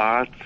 8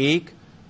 1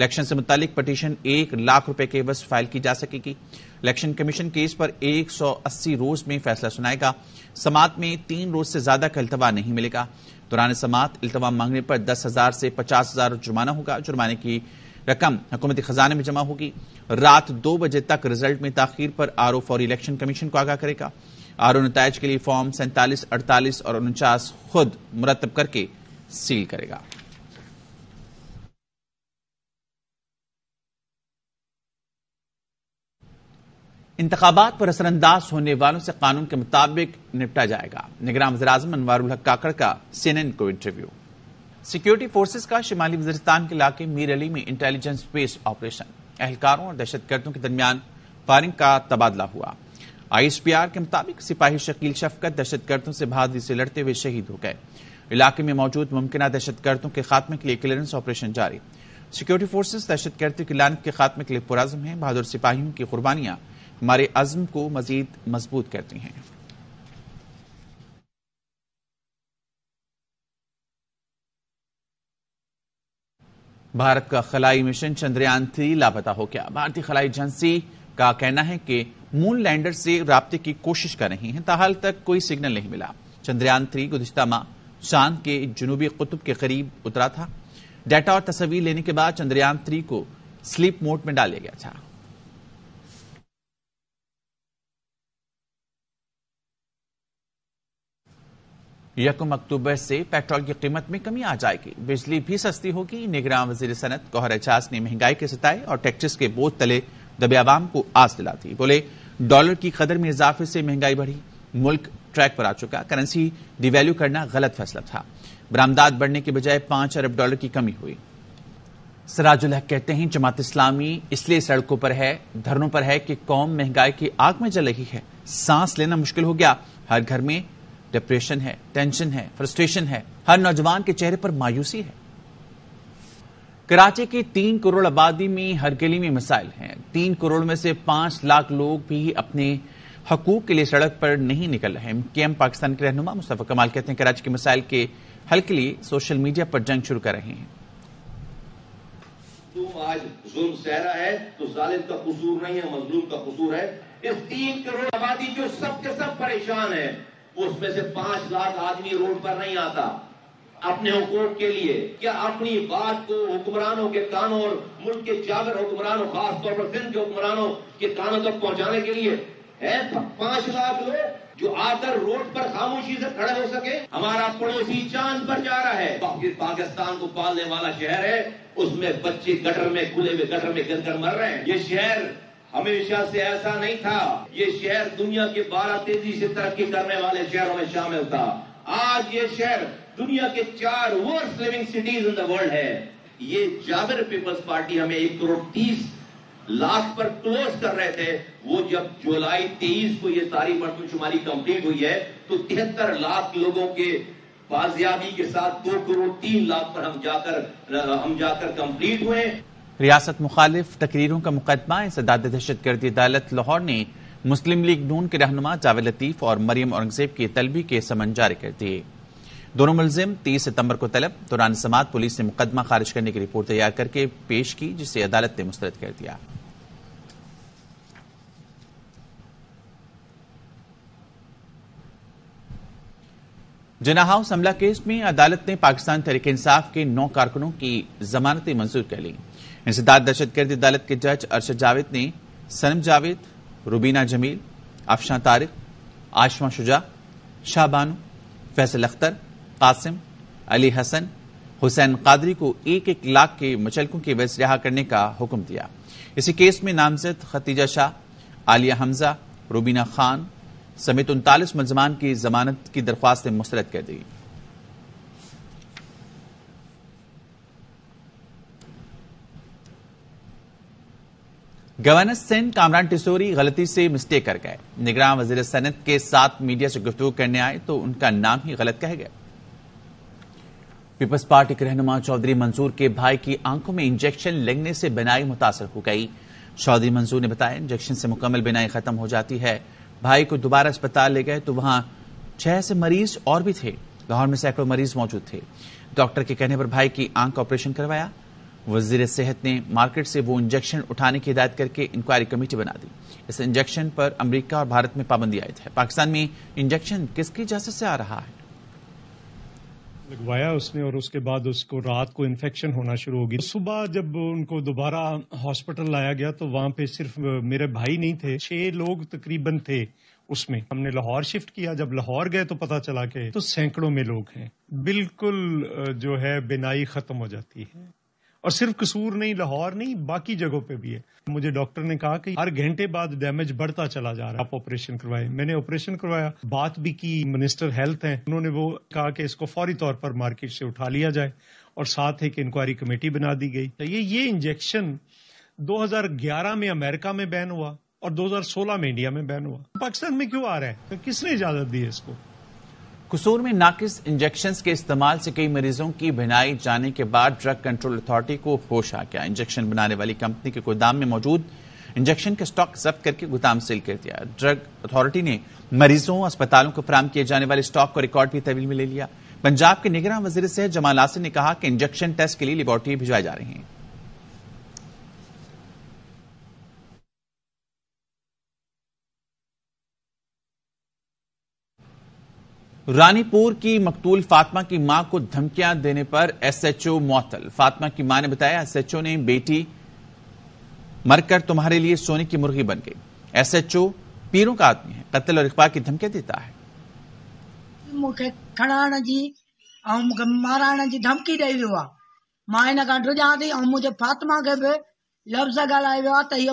election سے متعلق petition 1 lakh روپے کے عوض فائل کی جا سکے گی۔ الیکشن کمیشن کیس پر 180 روز میں فیصلہ سنائے گا۔ سماعت میں 3 روز سے زیادہ کا التوا نہیں ملے گا۔ دوران سماعت التوا مانگنے پر 10,000 سے 50,000 جرمانہ ہوگا۔ جرمانے کی رقم حکومتی خزانے میں جمع ہوگی۔ رات 2 بجے تک رزلٹ میں تاخیر پر RO فوری الیکشن کمیشن کو آگاہ کرے گا۔ RO نتائج کے لیے فارم 47، 48 اور 49 خود مرتب کر کے سیل کرے گا۔ انتخابات پر اثر انداز ہونے والوں سے قانون کے مطابق نپٹا جائے گا۔ نگراں وزیراعظم انوار الحق کاکڑ کا CNN کو انٹرویو۔ سیکیورٹی فورسز کا شمالی وزیرستان کے علاقے میر علی میں انٹیلیجنس بیسڈ آپریشن، اہلکاروں اور دہشت گردوں کے درمیان فائرنگ کا تبادلہ ہوا۔ ISPR کے مطابق سپاہی شکیل شفقت دہشت گردوں سے بہادری سے لڑتے ہوئے شہید ہو گئے۔ علاقے میں موجود ممکنہ دہشت گردوں کے خاتمے کے لیے کلیئرنس آپریشن جاری۔ سیکیورٹی فورسز دہشت گردی کی لعنت کے خاتمے کے لیے پرعزم ہیں۔ بہادر سپاہیوں کی قربانیاں ہمارے عزم کو مزید مضبوط کرتی ہیں۔ بھارت کا خلائی مشن چندریان 3 لاپتہ ہو گیا۔ بھارتی خلائی ایجنسی کا کہنا ہے کہ مون لینڈر سے رابطے کی کوشش کر رہی ہیں، تاحال تک کوئی سگنل نہیں ملا۔ چندریان 3 گزشتہ ماہ چاند کے جنوبی قطب کے قریب اترا تھا۔ ڈیٹا اور تصاویر لینے کے بعد چندریان 3 کو سلیپ موڈ میں ڈال دیا گیا تھا۔ یکم اکتوبر سے پیٹرول کی قیمت میں کمی آ جائے گی، بجلی بھی سستی ہوگی۔ نگراں وزیر صنعت گوہر اعجاز نے مہنگائی کے ستائے اور ٹیکسز کے بوجھ تلے دبے عوام کو آس دلاتی۔ بولے ڈالر کی قدر میں اضافے سے مہنگائی بڑھی، ملک ٹریک پر آ چکا۔ کرنسی ڈی ویلیو کرنا غلط فیصلہ تھا، برآمدات بڑھنے کے بجائے 5 ارب ڈالر کی کمی ہوئی۔ سراج الحق کہتے ہیں جماعت اسلامی اس لیے سڑکوں پر ہے، دھرنوں پر ہے کہ قوم مہنگائی کی آگ میں جل رہی ہے، سانس لینا مشکل ہو گیا۔ ہر گھر میں ڈپریشن ہے، ٹینشن ہے، فرسٹریشن ہے، ہر نوجوان کے چہرے پر مایوسی ہے۔ کراچی کی 3 کروڑ آبادی میں ہر گلی میں مسائل ہیں۔ 3 کروڑ میں سے 5 لاکھ لوگ بھی اپنے حقوق کے لیے سڑک پر نہیں نکل رہے۔ MKM پاکستان کے رہنما مصطفیٰ کمال کہتے ہیں کراچی کے مسائل کے حل کے لیے سوشل میڈیا پر جنگ شروع کر رہے ہیں۔ تم آج ظلم سہ رہا ہے تو ظالم کا قصور نہیں ہے، مظلوم کا قصور ہے۔ اس 3 کروڑ آبادی جو سب کے سب پریشان ہے، اس میں سے 5 لاکھ آدمی روڈ پر نہیں آتا اپنے حقوق کے لیے۔ کیا اپنی بات کو حکمرانوں کے کانوں اور ملک کے جابر حکمرانوں، خاص طور پر سندھ کے حکمرانوں کے کانوں تک پہنچانے کے لیے ہے 5 لاکھ لوگ جو آ کر روڈ پر خاموشی سے کھڑے ہو سکے؟ ہمارا پڑوسی چاند پر جا رہا ہے، پاکستان کو پالنے والا شہر ہے، اس میں بچے گٹر میں کھلے ہوئے گٹر میں گر کر مر رہے ہیں۔ یہ شہر ہمیشہ سے ایسا نہیں تھا، یہ شہر دنیا کے 12 تیزی سے ترقی کرنے والے شہروں میں شامل تھا۔ آج یہ شہر دنیا کے 4 worst living cities in the world ہے۔ یہ جابر پیپلز پارٹی ہمیں 1 کروڑ 30 لاکھ پر کلوز کر رہے تھے، وہ جب جولائی 23 کو یہ ساری مردم شماری کمپلیٹ ہوئی ہے تو 73 لاکھ لوگوں کے بازیابی کے ساتھ 2 کروڑ 3 لاکھ پر ہم جا کر کمپلیٹ ہوئے۔ ریاست مخالف تقریروں کا مقدمہ انسداد دہشت گردی عدالت لاہور نے مسلم لیگ نون کے رہنما جاوید لطیف اور مریم اورنگزیب کی طلبی کے سمن جاری کر دیے۔ دونوں ملزم 30 ستمبر کو طلب۔ دوران سماعت پولیس نے مقدمہ خارج کرنے کی رپورٹ تیار کر کے پیش کی، جسے عدالت نے مسترد کر دیا۔ جناح ہاؤس حملہ کیس میں عدالت نے پاکستان تحریک انصاف کے 9 کارکنوں کی ضمانتیں منظور کر لی۔ انسداد دہشت گردی عدالت کے جج ارشد جاوید نے سنم جاوید، روبینہ جمیل، افشاں طارق، عائشہ شجاع، شاہ بانو، فیصل اختر، قاسم، علی حسن، حسین قادری کو 1-1 لاکھ کے مچلکوں کے عوض رہا کرنے کا حکم دیا۔ اسی کیس میں نامزد ختیجہ شاہ، عالیہ حمزہ، روبینہ خان سمیت 39 ملزمان کی ضمانت کی درخواستیں مسترد کر دی۔ گورنر سندھ کامران ٹیسوری غلطی سے مسٹیک کر گئے۔ نگراں وزیر صنعت کے ساتھ میڈیا سے گفتگو کرنے آئے تو ان کا نام ہی غلط کہہ گئے۔ پیپلز پارٹی کے رہنما چودھری منظور کے بھائی کی آنکھوں میں انجیکشن لگنے سے بینائی متاثر ہو گئی۔ چودھری منظور نے بتایا انجیکشن سے مکمل بینائی ختم ہو جاتی ہے۔ بھائی کو دوبارہ اسپتال لے گئے تو وہاں 6 سے مریض اور بھی تھے۔ لاہور میں سینکڑوں مریض موجود تھے۔ ڈاکٹر کے کہنے پر بھائی کی آنکھ کا آپریشن کروایا۔ وزیر صحت نے مارکیٹ سے وہ انجیکشن اٹھانے کی ہدایت کر کے انکوائری کمیٹی بنا دی. اس انجیکشن پر امریکہ اور بھارت میں پابندی عائد ہے. پاکستان میں انجیکشن کس کی اجازت سے آ رہا ہے؟ لگوایا اس نے اور اس کے بعد اس کو رات کو انفیکشن ہونا شروع ہو گئی. صبح جب ان کو دوبارہ ہاسپٹل لایا گیا تو وہاں پہ صرف میرے بھائی نہیں تھے، 6 لوگ تقریباً تھے. اس میں ہم نے لاہور شفٹ کیا. جب لاہور گئے تو پتا چلا کہ تو سینکڑوں میں لوگ ہیں. بالکل جو ہے بینائی ختم ہو جاتی ہے. اور صرف قصور نہیں، لاہور نہیں، باقی جگہوں پہ بھی ہے. مجھے ڈاکٹر نے کہا کہ ہر گھنٹے بعد ڈیمیج بڑھتا چلا جا رہا ہے، آپ آپریشن کروائے. میں نے آپریشن کروایا. بات بھی کی منسٹر ہیلتھ ہیں، انہوں نے وہ کہا کہ اس کو فوری طور پر مارکیٹ سے اٹھا لیا جائے اور ساتھ ایک انکوائری کمیٹی بنا دی گئی. یہ انجیکشن 2011 میں امریکہ میں بین ہوا اور 2016 میں انڈیا میں بین ہوا. پاکستان میں کیوں آ رہا ہے؟ کس نے اجازت دی ہے اس کو؟ قصور میں ناقص انجیکشنز کے استعمال سے کئی مریضوں کی بہنائی جانے کے بعد ڈرگ کنٹرول اتھارٹی کو ہوش آ گیا. انجیکشن بنانے والی کمپنی کے گودام میں موجود انجیکشن کا اسٹاک ضبط کر کے گودام سیل کر دیا. ڈرگ اتھارٹی نے مریضوں اسپتالوں کو فراہم کیے جانے والے اسٹاک کو ریکارڈ بھی تحویل میں لے لیا. پنجاب کے نگراں وزیر صحت جمال آصف نے کہا کہ انجیکشن ٹیسٹ کے لیے لیبارٹری بھجوائے جا رہے ہیں. رانی پور کی مقتول فاطمہ کی ماں کو دھمکیاں دینے پر ایس ایچ او معطل. فاطمہ کی ماں نے بتایا ایس ایچ او نے بیٹی مر کر تمہارے لیے سونے کی مرغی بن گئی. ایس ایچ او پیروں کا آدمی ہے، قتل اور اغوا کی دھمکیاں دیتا ہے. مجھے کھڑانے جی اور ماران جی دھمکی دے ویو ہے. ماں ان کا ڈجاں تھی اور مجھے فاطمہ کے بھی لفظ ڳالهائي ويو ته هي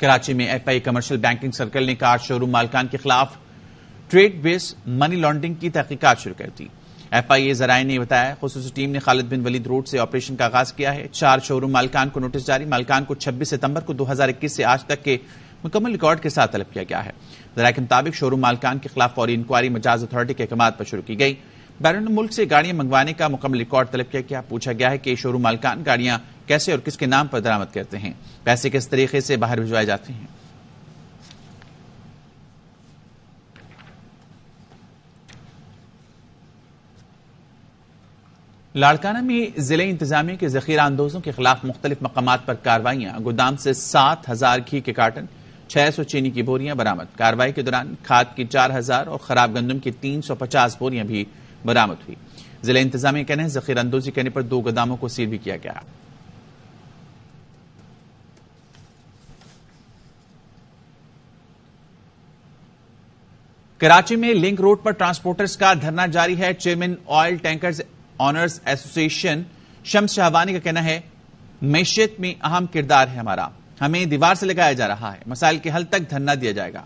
کراچی میں ایف آئی کمرشل بینکنگ سرکل نے کار شو روم مالکان کے خلاف ٹریڈ بیس منی لانڈرنگ کی تحقیقات شروع کر دی. ایف آئی اے ذرائع نے بتایا خصوصی ٹیم نے خالد بن ولید روڈ سے آپریشن کا آغاز کیا ہے. 4 شو روم مالکان کو نوٹس جاری. مالکان کو 26 ستمبر کو 2021 سے آج تک کے مکمل ریکارڈ کے ساتھ طلب کیا گیا ہے. ذرائع کے مطابق شو روم مالکان کے خلاف فوری انکوائری مجاز اتھارٹی کے احکامات پر شروع کی گئی. بیرون ملک سے گاڑیاں منگوانے کا مکمل ریکارڈ طلب کیا گیا. پوچھا گیا ہے کہ شو روم مالکان گاڑیاں کیسے اور کس کے نام پر درآمد کرتے ہیں، پیسے کس طریقے سے باہر بھجوائے جاتے ہیں. لاڑکانہ میں ضلع انتظامیہ کے ذخیرہ اندوزوں کے خلاف مختلف مقامات پر کارروائیاں. گودام سے 7,000 گھی کے کارٹن، 600 چینی کی بوریاں برآمد. کارروائی کے دوران کھاد کی 4,000 اور خراب گندم کی 350 بوریاں بھی برآمد ہوئی. ضلع انتظامیہ کہنے ہیں ذخیرہ اندوزی کرنے پر 2 گوداموں کو سیل بھی کیا گیا. کراچی میں لنک روڈ پر ٹرانسپورٹرز کا دھرنا جاری ہے. چیئرمین آئل ٹینکرز آنرز ایسوسی ایشن شمس شہوانی کا کہنا ہے معیشت میں اہم کردار ہے ہمارا، ہمیں دیوار سے لگایا جا رہا ہے، مسائل کے حل تک دھرنا دیا جائے گا.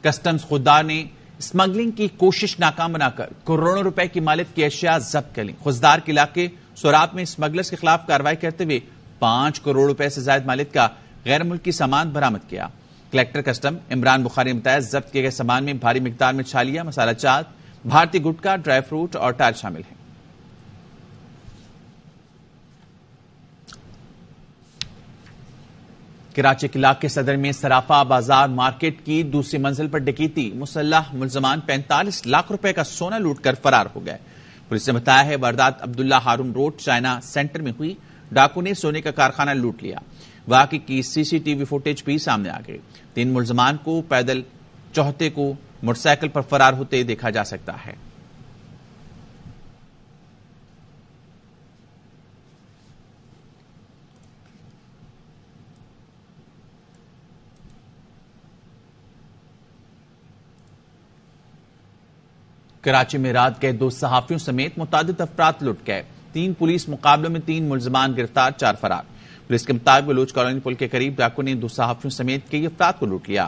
کسٹمز خوددار نے اسمگلنگ کی کوشش ناکام بنا کر کروڑوں روپے کی مالیت کی اشیاء ضبط کر لی. خزدار کے علاقے سوراب میں اسمگلرز کے خلاف کارروائی کرتے ہوئے 5 کروڑ روپے سے زائد مالیت کا غیر ملکی سامان برآمد کیا. کلیکٹر کسٹم عمران بخاری نے بتایا ضبط کیے گئے سامان میں بھاری مقدار میں چھالیاں، مسالہ جات، بھارتی گٹکا، ڈرائی فروٹ اور ٹائر شامل ہیں. کراچی کے علاقے صدر میں سرافا بازار مارکیٹ کی دوسری منزل پر ڈکیتی. مسلح ملزمان 45 لاکھ روپے کا سونا لوٹ کر فرار ہو گئے. پولیس نے بتایا ہے واردات عبداللہ ہارون روڈ چائنا سینٹر میں ہوئی. ڈاکو نے سونے کا کارخانہ لوٹ لیا. واقعے کی سی سی ٹی وی فوٹیج بھی سامنے آ گئی. 3 ملزمان کو پیدل چوہتے کو موٹر سائیکل پر فرار ہوتے دیکھا جا سکتا ہے. کراچی میں رات گئے 2 صحافیوں سمیت متعدد افراد لٹ گئے. 3 پولیس مقابلوں میں 3 ملزمان گرفتار، 4 فرار. پولیس کے مطابق بلوچ کالونی پل کے قریب ڈاکو نے 2 صحافیوں سمیت کئی افراد کو لوٹ لیا.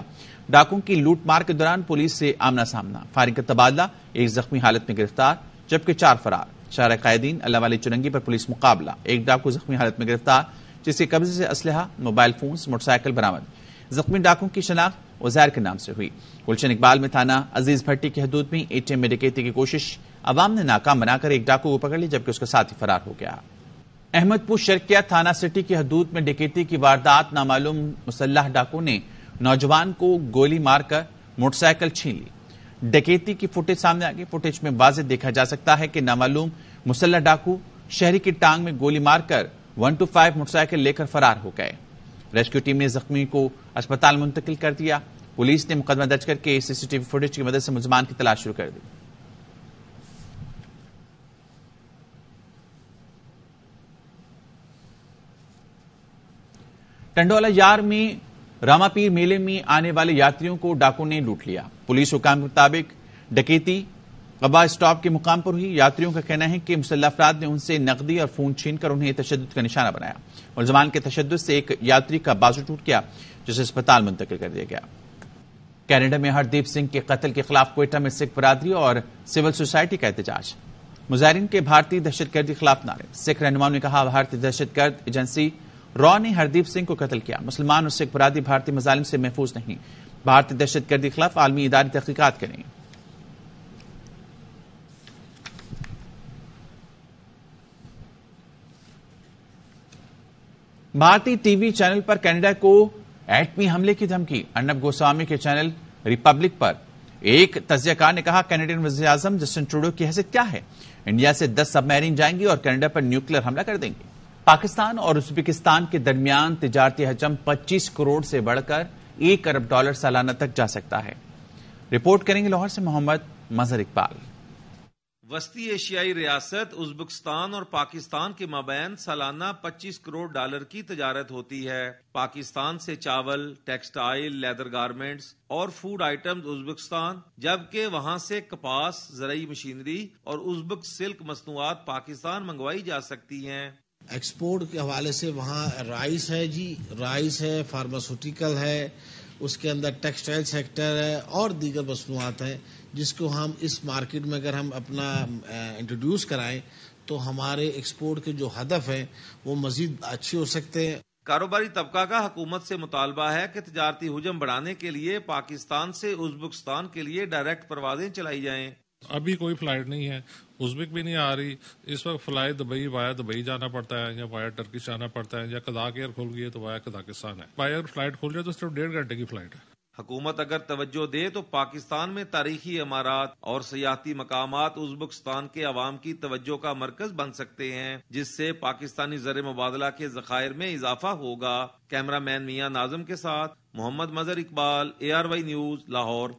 ڈاکوں کی لوٹ مار کے دوران پولیس سے آمنا سامنا، فائرنگ کا تبادلہ، 1 زخمی حالت میں گرفتار جبکہ 4 فرار. شارع قائدین اللہ والی چرنگی پر پولیس مقابلہ، 1 ڈاکو زخمی حالت میں گرفتار جس کے قبضے سے اسلحہ، موبائل فونز، موٹر سائیکل برآمد. زخمی ڈاکوں کی شناخت عزیر کے نام سے ہوئی. گلشن اقبال میں تھانہ عزیز بھٹی کی حدود میں ATM میں ڈکیتی کی کوشش عوام نے ناکام بنا کر 1 ڈاکو کو پکڑ لی جبکہ اس کا ساتھی فرار ہو گیا. احمد پور شرقیہ تھانہ سٹی کی حدود میں ڈکیتی کی واردات نامعلوم مسلح ڈاکو نے نوجوان کو گولی مار کر موٹر سائیکل چھین لی۔ ڈکیتی کی فوٹیج سامنے آ گئی۔ فوٹیج میں واضح دیکھا جا سکتا ہے کہ نامعلوم مسلح ڈاکو شہری کی ٹانگ میں گولی مار کر 125 موٹر سائیکل لے کر فرار ہو گئے۔ ریسکیو ٹیم نے زخمی کو اسپتال منتقل کر دیا۔ پولیس نے مقدمہ درج کر کے سی سی ٹی وی فوٹیج کی مدد سے ملزمان کی تلاش شروع کر دی۔ ٹنڈوالہ یار میں راما پیر میلے میں آنے والے یاتریوں کو ڈاکو نے لوٹ لیا۔ پولیس حکام کے مطابق ڈکیتی قبا اسٹاپ کے مقام پر ہوئی۔ یاتریوں کا کہنا ہے کہ مسلح افراد نے ان سے نقدی اور فون چھین کر انہیں تشدد کا نشانہ بنایا۔ ملزمان کے تشدد سے ایک یاتری کا بازو ٹوٹ گیا جسے اسپتال منتقل کر دیا گیا۔ کینیڈا میں ہردیپ سنگھ کے قتل کے خلاف کوئٹہ میں سکھ برادری اور سول سوسائٹی کا احتجاج۔ مظاہرین کے بھارتی دہشت گردی خلاف نعرے۔ سکھ رہنماؤں نے کہا بھارتی دہشت گرد ایجنسی را نے ہردیپ سنگھ کو قتل کیا۔ مسلمان اور سکھ برادری بھارتی مظالم سے محفوظ نہیں۔ بھارتی دہشت گردی کے خلاف عالمی ادارے تحقیقات کریں۔ بھارتی ٹی وی چینل پر کینیڈا کو ایٹمی حملے کی دھمکی۔ ارنب گوسوامی کے چینل ریپبلک پر ایک تجزیہ کار نے کہا کینیڈین وزیر اعظم جسٹن ٹروڈو کی حیثیت کیا ہے؟ انڈیا سے 10 سب میرین جائیں گی اور کینیڈا پر نیوکلیر حملہ کر دیں گے۔ پاکستان اور ازبکستان کے درمیان تجارتی حجم 25 کروڑ سے بڑھ کر $1 ارب سالانہ تک جا سکتا ہے۔ رپورٹ کریں گے لاہور سے محمد مظہر اقبال۔ وسطی ایشیائی ریاست ازبکستان اور پاکستان کے مابین سالانہ $25 کروڑ کی تجارت ہوتی ہے۔ پاکستان سے چاول، ٹیکسٹائل، لیدر گارمنٹس اور فوڈ آئٹمز ازبکستان، جبکہ وہاں سے کپاس، زرعی مشینری اور ازبک سلک مصنوعات پاکستان منگوائی جا سکتی ہیں۔ ایکسپورٹ کے حوالے سے وہاں رائس ہے، رائس ہے، فارماسیوٹیکل ہے، اس کے اندر ٹیکسٹائل سیکٹر ہے اور دیگر مصنوعات ہیں جس کو ہم اس مارکیٹ میں اگر ہم اپنا انٹروڈیوس کرائیں تو ہمارے ایکسپورٹ کے جو ہدف ہیں وہ مزید اچھے ہو سکتے ہیں۔ کاروباری طبقہ کا حکومت سے مطالبہ ہے کہ تجارتی حجم بڑھانے کے لیے پاکستان سے ازبکستان کے لیے ڈائریکٹ پروازیں چلائی جائیں۔ ابھی کوئی فلائٹ نہیں ہے، ازبک بھی نہیں آ رہی۔ اس وقت فلائٹ دبئی وایا دبئی جانا پڑتا ہے یا وایا ٹرکش جانا پڑتا ہے، یا قزاق ایئر کھل گئی ہے تو وایا قزاقستان ہے۔ اگر فلائٹ کھل جائے تو صرف 1.5 گھنٹے کی فلائٹ ہے۔ حکومت اگر توجہ دے تو پاکستان میں تاریخی عمارات اور سیاحتی مقامات ازبکستان کے عوام کی توجہ کا مرکز بن سکتے ہیں، جس سے پاکستانی زر مبادلہ کے ذخائر میں اضافہ ہوگا۔ کیمرہ مین میاں ناظم کے ساتھ محمد مظہر اقبال، ARY نیوز، لاہور۔